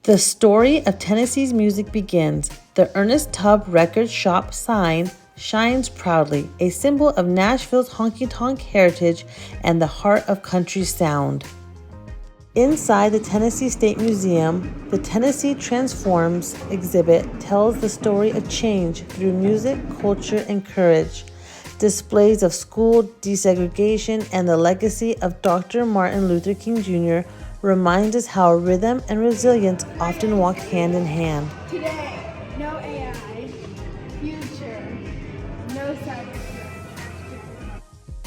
The story of Tennessee's music begins. The Ernest Tubb Record Shop sign shines proudly, a symbol of Nashville's honky-tonk heritage and the heart of country sound. Inside the Tennessee State Museum, the Tennessee Transforms exhibit tells the story of change through music, culture, and courage. Displays of school desegregation and the legacy of Dr. Martin Luther King Jr. reminds us how rhythm and resilience often walk hand in hand. Today, no AI, future, no cyberspace.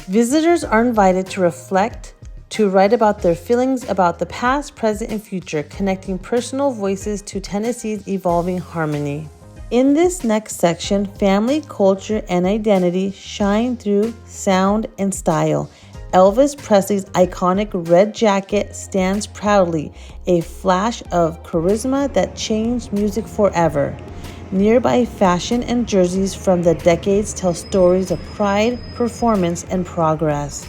Visitors are invited to reflect, to write about their feelings about the past, present, and future, connecting personal voices to Tennessee's evolving harmony. In this next section, family, culture, and identity shine through sound and style. Elvis Presley's iconic red jacket stands proudly, a flash of charisma that changed music forever. Nearby fashion and jerseys from the decades tell stories of pride, performance, and progress.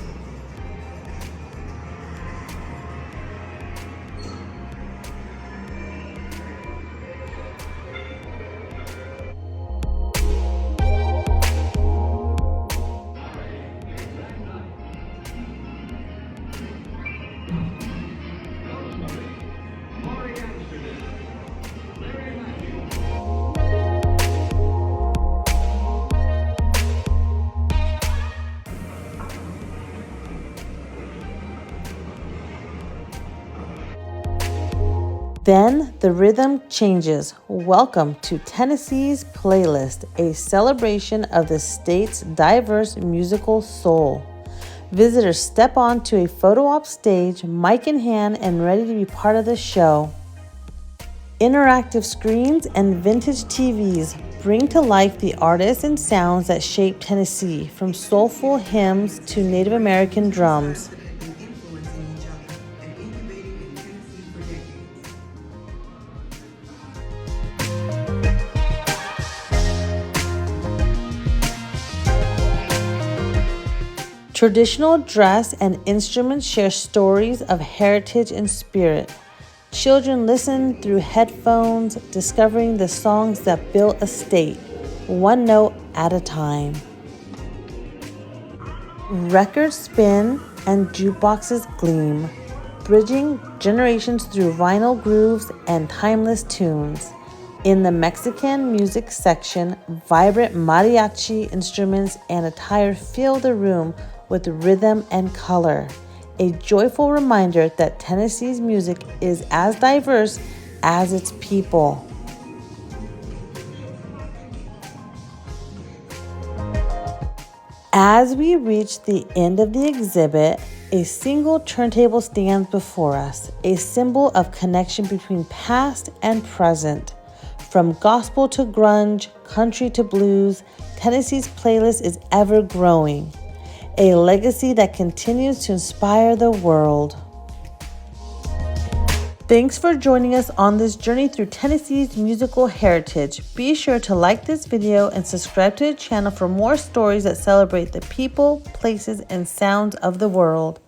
Then the rhythm changes. Welcome to Tennessee's Playlist, a celebration of the state's diverse musical soul. Visitors step onto a photo op stage, mic in hand, and ready to be part of the show. Interactive screens and vintage TVs bring to life the artists and sounds that shape Tennessee, from soulful hymns to Native American drums. Traditional dress and instruments share stories of heritage and spirit. Children listen through headphones, discovering the songs that built a state, one note at a time. Records spin and jukeboxes gleam, bridging generations through vinyl grooves and timeless tunes. In the Mexican music section, vibrant mariachi instruments and attire fill the room with rhythm and color, a joyful reminder that Tennessee's music is as diverse as its people. As we reach the end of the exhibit, a single turntable stands before us, a symbol of connection between past and present. From gospel to grunge, country to blues, Tennessee's playlist is ever growing, a legacy that continues to inspire the world. Thanks for joining us on this journey through Tennessee's musical heritage. Be sure to like this video and subscribe to the channel for more stories that celebrate the people, places, and sounds of the world.